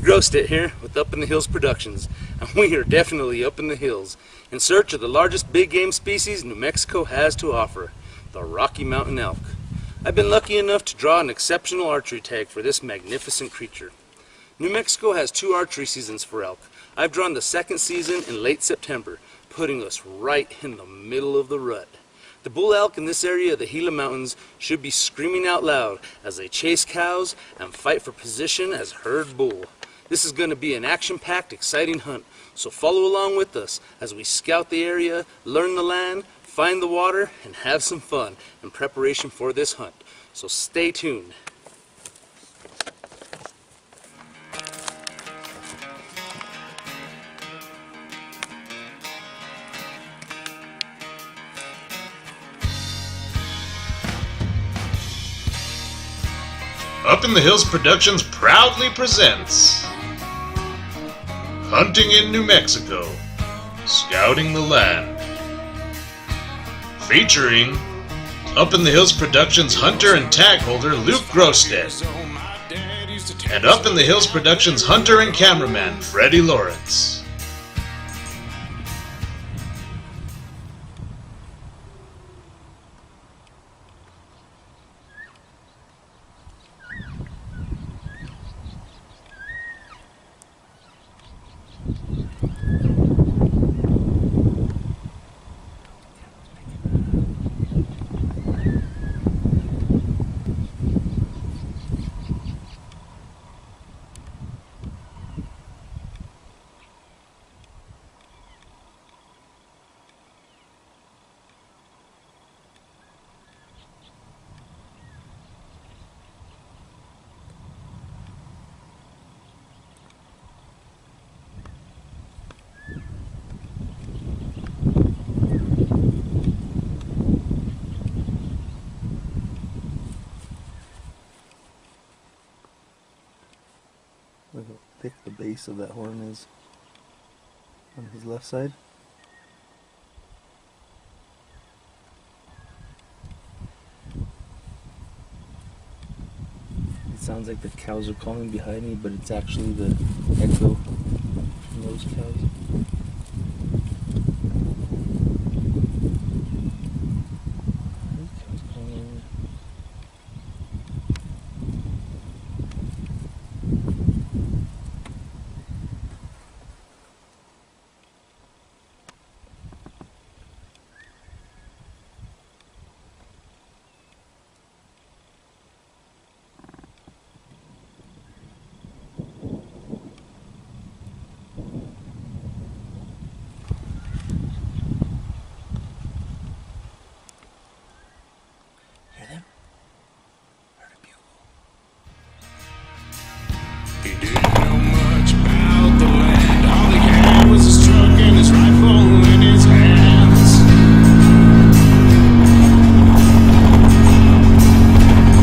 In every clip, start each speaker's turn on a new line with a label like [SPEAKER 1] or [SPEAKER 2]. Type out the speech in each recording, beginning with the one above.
[SPEAKER 1] Grostet here with Up in the Hills Productions, and we are definitely up in the hills in search of the largest big game species New Mexico has to offer, the Rocky Mountain Elk. I've been lucky enough to draw an exceptional archery tag for this magnificent creature. New Mexico has 2 archery seasons for elk. I've drawn the 2nd season in late September, putting us right in the middle of the rut. The bull elk in this area of the Gila Mountains should be screaming out loud as they chase cows and fight for position as herd bull. This is going to be an action-packed, exciting hunt, so follow along with us as we scout the area, learn the land, find the water, and have some fun in preparation for this hunt. So stay tuned.
[SPEAKER 2] Up in the Hills Productions proudly presents Hunting in New Mexico, Scouting the Land, featuring Up in the Hills Productions hunter and tag holder Luke Grostet, and Up in the Hills Productions hunter and cameraman Freddie Lawrence.
[SPEAKER 3] Look how thick the base of that horn is on his left side. It sounds like the cows are calling behind me, but it's actually the echo from those cows.
[SPEAKER 4] He didn't know much about the land. All he had was his truck and his rifle in his hands.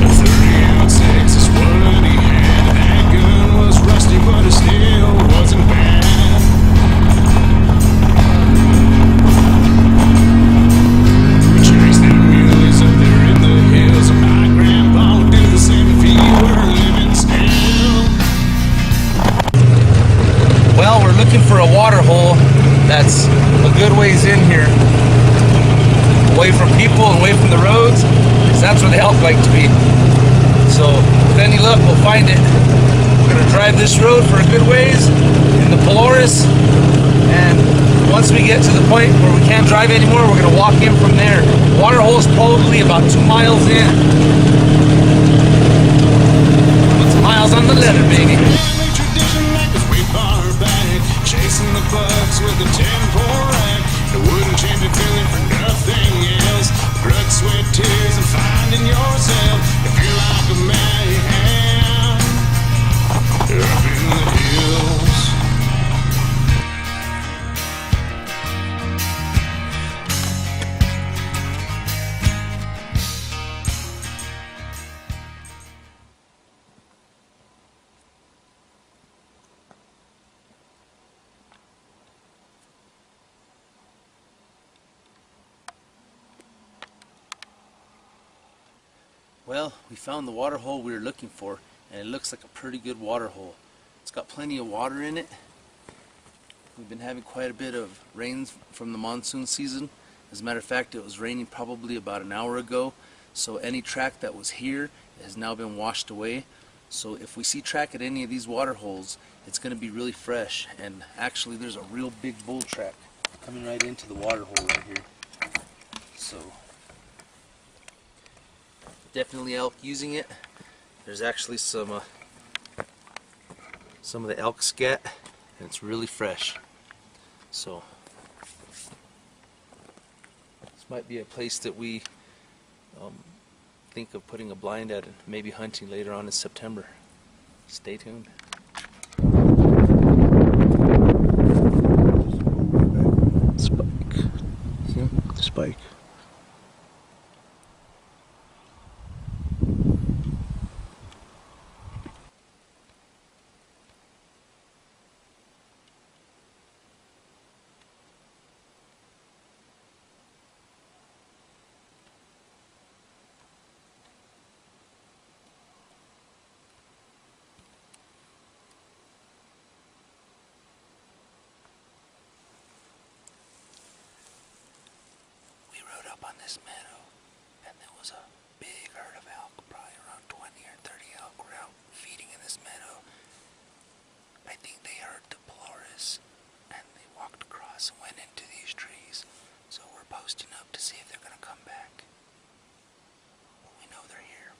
[SPEAKER 4] A 30-ounce Texas is what he had. That gun was rusty, but it still wasn't bad. We chased them muleys up there in the hills, and my grandpa would do the same if he were living still.
[SPEAKER 1] Well, we're looking for a water hole that's a good ways in here, away from people and away from the roads, because that's where the elk like to be. So with any luck, we'll find it. We're going to drive this road for a good ways in the Polaris, and once we get to the point where we can't drive anymore, we're going to walk in from there. Water hole is probably about 2 miles in. Put some miles on the letter, baby.
[SPEAKER 4] Chasing the bugs with a 10-4 rack. I wouldn't change a feeling for nothing else. Blood, sweat, tears, and finding yourself. If you're like a man up in the hills.
[SPEAKER 1] Well, we found the water hole we were looking for, and it looks like a pretty good water hole. It's got plenty of water in it. We've been having quite a bit of rain from the monsoon season. As a matter of fact, it was raining probably about an hour ago, so any track that was here has now been washed away. So if we see track at any of these water holes, it's going to be really fresh. And actually there's a real big bull track coming right into the water hole right here. So definitely elk using it. There's actually some of the elk scat, and it's really fresh. So this might be a place that we think of putting a blind at and maybe hunting later on in September. Stay tuned. Spike. See him? The spike. We rode up on this meadow, and there was a big herd of elk, probably around 20 or 30 elk were out feeding in this meadow. I think they heard the Polaris, and they walked across and went into these trees. So we're posting up to see if they're going to come back. We know they're here.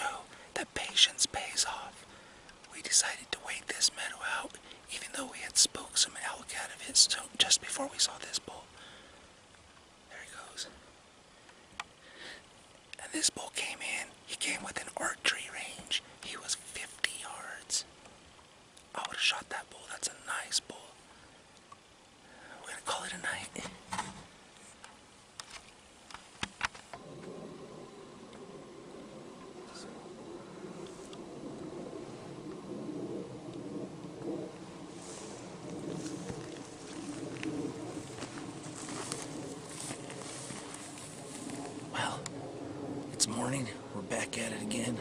[SPEAKER 5] show that patience pays off. We decided to wait this meadow out, even though we had spooked some elk out of it just before we saw this bull. There he goes. And this bull came in. He came within archery range. He was 50 yards. I would have shot that bull. That's a nice bull. We're gonna call it a night. Well, it's morning. We're back at it again.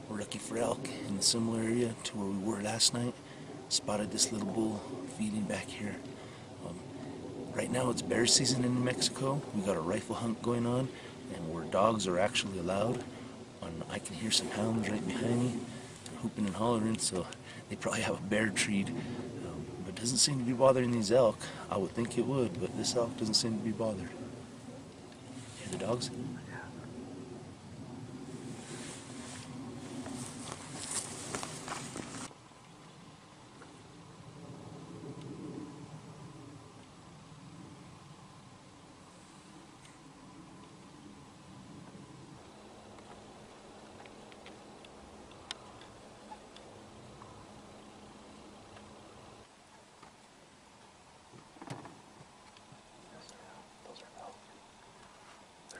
[SPEAKER 5] We're looking for elk in a similar area to where we were last night. Spotted this little bull feeding back here. Right now it's bear season in New Mexico. We got a rifle hunt going on, and where dogs are actually allowed. I can hear some hounds right behind me, hooping and hollering, so they probably have a bear treed. But it doesn't seem to be bothering these elk. I would think it would, but this elk doesn't seem to be bothered. Hear the dogs?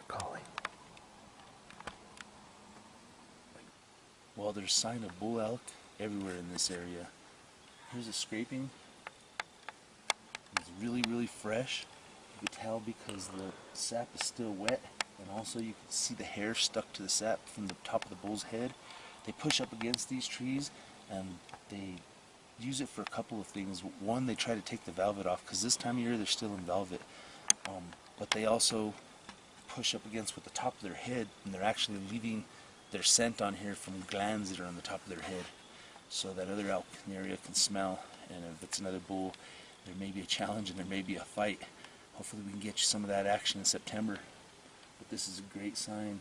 [SPEAKER 5] Calling. Well, there's sign of bull elk everywhere in this area. Here's a scraping. It's really, really fresh. You can tell because the sap is still wet, and also you can see the hair stuck to the sap from the top of the bull's head. They push up against these trees, and they use it for a couple of things. One, they try to take the velvet off, because this time of year they're still in velvet. But they also push up against with the top of their head, and they're actually leaving their scent on here from glands that are on the top of their head, so that other elk in the area can smell. And if it's another bull, there may be a challenge and there may be a fight. Hopefully we can get you some of that action in September, but this is a great sign.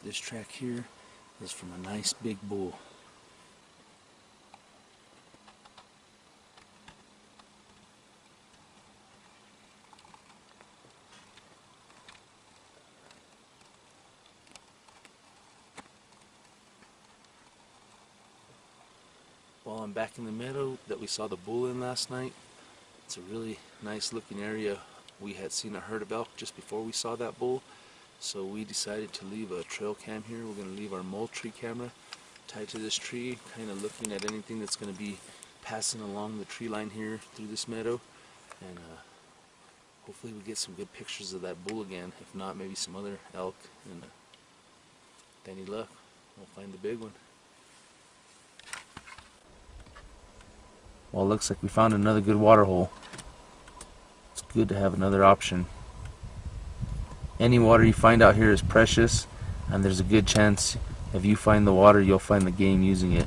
[SPEAKER 5] This track here is from a nice big bull. Well, I'm back in the meadow that we saw the bull in last night. It's a really nice looking area. We had seen a herd of elk just before we saw that bull. So we decided to leave a trail cam here. We're going to leave our mole tree camera tied to this tree, kind of looking at anything that's going to be passing along the tree line here through this meadow. And hopefully we get some good pictures of that bull again. If not, maybe some other elk. And with any luck, we'll find the big one. Well, it looks like we found another good water hole. It's good to have another option. Any water you find out here is precious, and there's a good chance if you find the water, you'll find the game using it.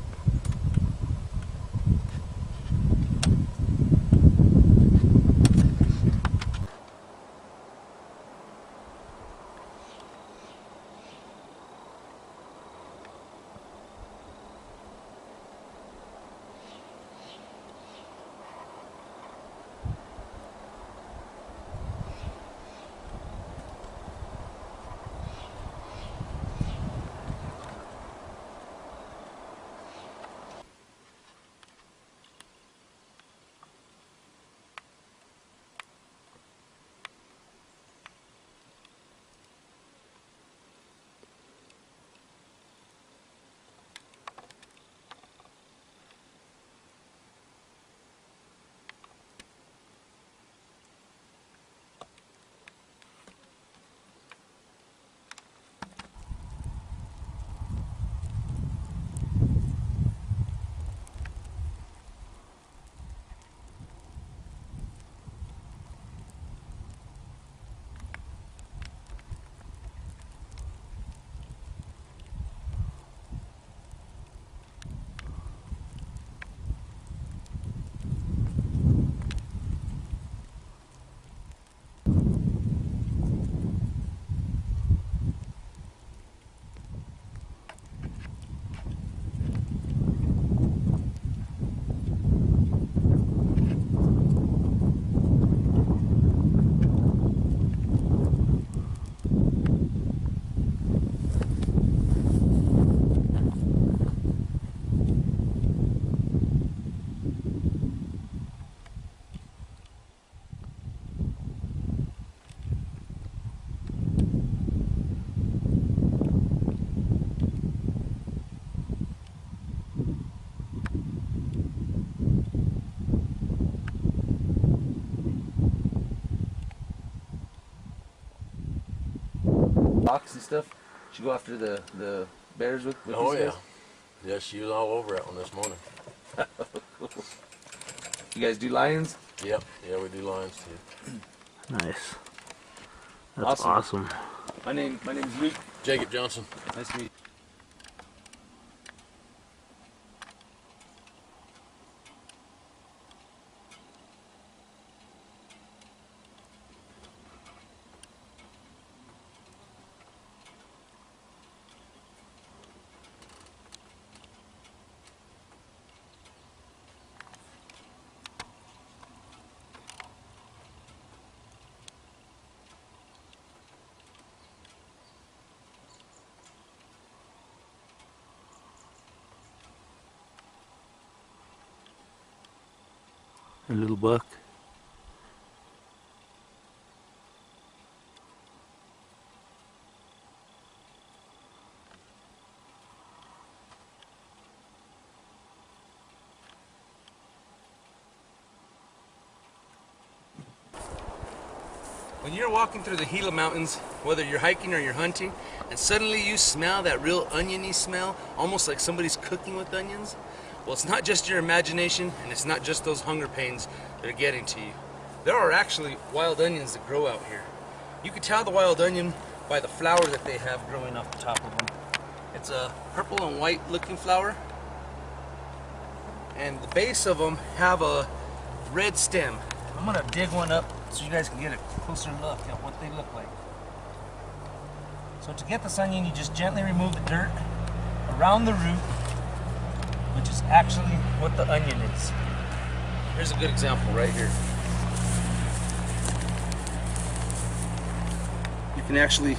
[SPEAKER 1] hawks and stuff? Did you go after the bears with
[SPEAKER 6] Oh
[SPEAKER 1] these
[SPEAKER 6] yeah.
[SPEAKER 1] guys?
[SPEAKER 6] Yeah, she was all over that one this morning.
[SPEAKER 1] You guys do lions?
[SPEAKER 6] Yep. Yeah, we do lions too.
[SPEAKER 3] Nice. That's awesome.
[SPEAKER 1] My name's Luke.
[SPEAKER 6] Jacob Johnson.
[SPEAKER 1] Nice to meet you.
[SPEAKER 3] A little buck.
[SPEAKER 1] When you're walking through the Gila Mountains, whether you're hiking or you're hunting, and suddenly you smell that real oniony smell, almost like somebody's cooking with onions, well, it's not just your imagination, and it's not just those hunger pains that are getting to you. There are actually wild onions that grow out here. You can tell the wild onion by the flower that they have growing off the top of them. It's a purple and white looking flower, and the base of them have a red stem. I'm gonna dig one up so you guys can get a closer look at what they look like. So to get this onion, you just gently remove the dirt around the root, which is actually what the onion is. Here's a good example right here. You can actually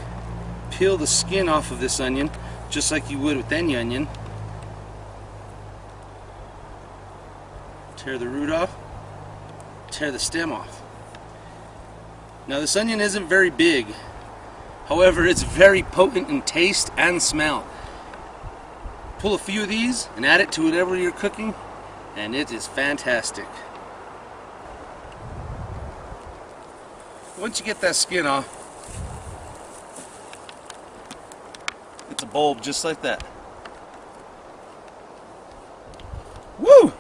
[SPEAKER 1] peel the skin off of this onion just like you would with any onion. Tear the root off, tear the stem off. Now this onion isn't very big, however it's very potent in taste and smell. Pull a few of these and add it to whatever you're cooking, and it is fantastic. Once you get that skin off, it's a bulb just like that. Woo!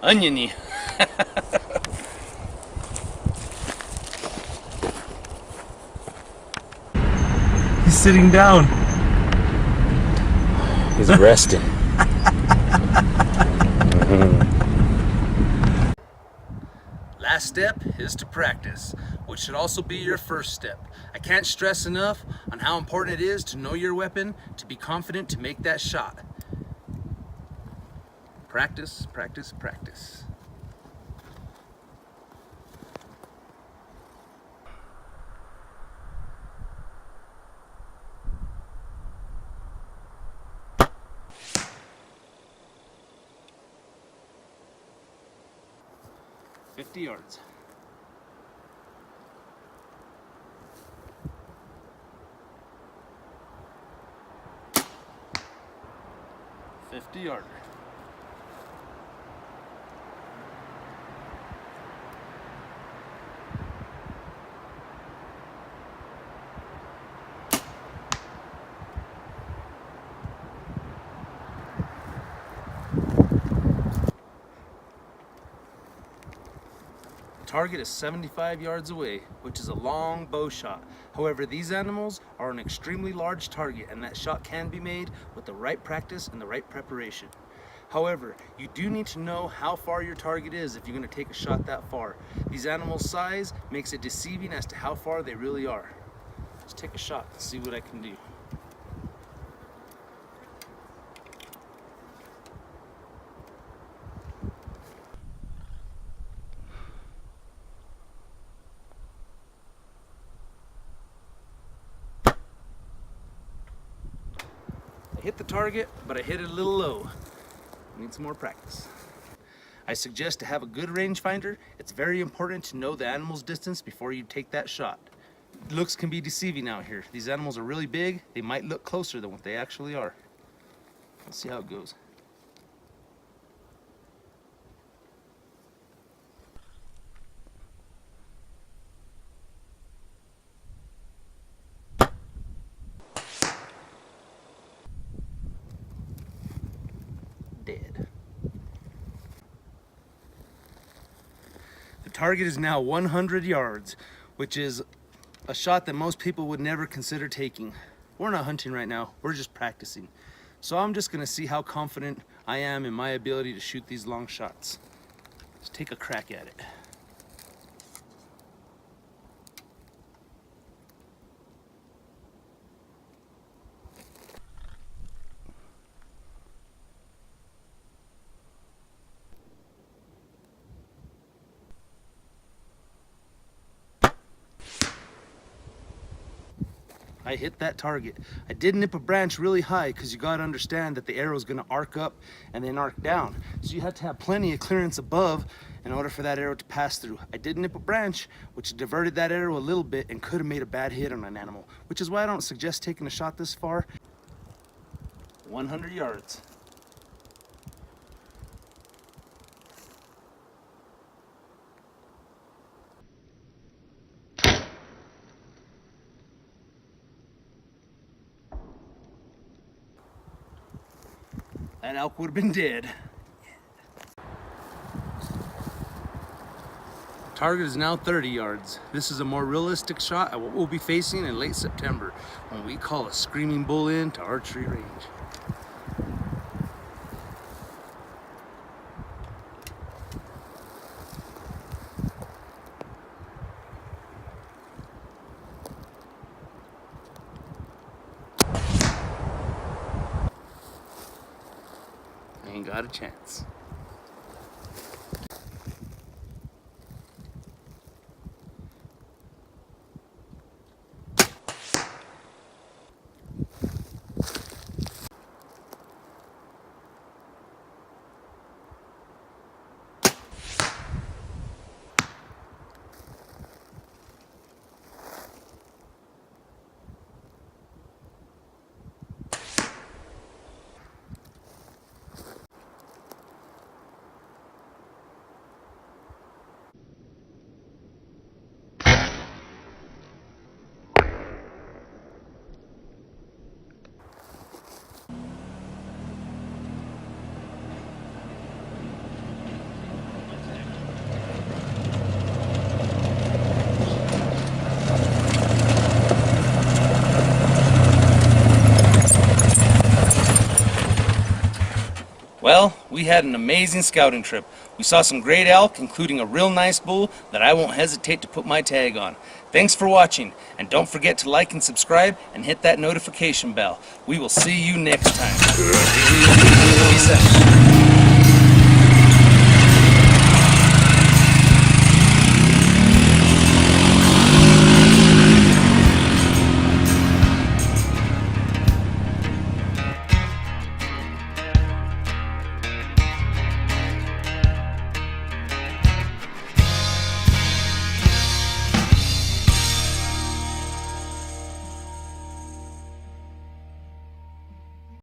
[SPEAKER 1] Oniony. He's sitting down.
[SPEAKER 3] He's resting.
[SPEAKER 1] Last step is to practice, which should also be your first step. I can't stress enough on how important it is to know your weapon, to be confident to make that shot. Practice, practice, practice. "50 yards. "50-yarder. Target is 75 yards away, which is a long bow shot. However, these animals are an extremely large target, and that shot can be made with the right practice and the right preparation. However, you do need to know how far your target is if you're going to take a shot that far. These animals' size makes it deceiving as to how far they really are. Let's take a shot and see what I can do. I hit the target, but I hit it a little low. Need some more practice. I suggest to have a good rangefinder. It's very important to know the animal's distance before you take that shot. Looks can be deceiving out here. These animals are really big. They might look closer than what they actually are. Let's see how it goes. dead. The target is now 100 yards, which is a shot that most people would never consider taking. We're not hunting right now, we're just practicing. So I'm just gonna see how confident I am in my ability to shoot these long shots. Let's take a crack at it. I hit that target. I did nip a branch really high because you got to understand that the arrow is going to arc up and then arc down. So you have to have plenty of clearance above in order for that arrow to pass through. I did nip a branch, which diverted that arrow a little bit and could have made a bad hit on an animal, which is why I don't suggest taking a shot this far. 100 yards. That elk would have been dead. Target is now 30 yards. This is a more realistic shot at what we'll be facing in late September when we call a screaming bull in to archery range. Ain't got a chance. Well, we had an amazing scouting trip. We saw some great elk, including a real nice bull that I won't hesitate to put my tag on. Thanks for watching, and don't forget to like and subscribe and hit that notification bell. We will see you next time. Peace out.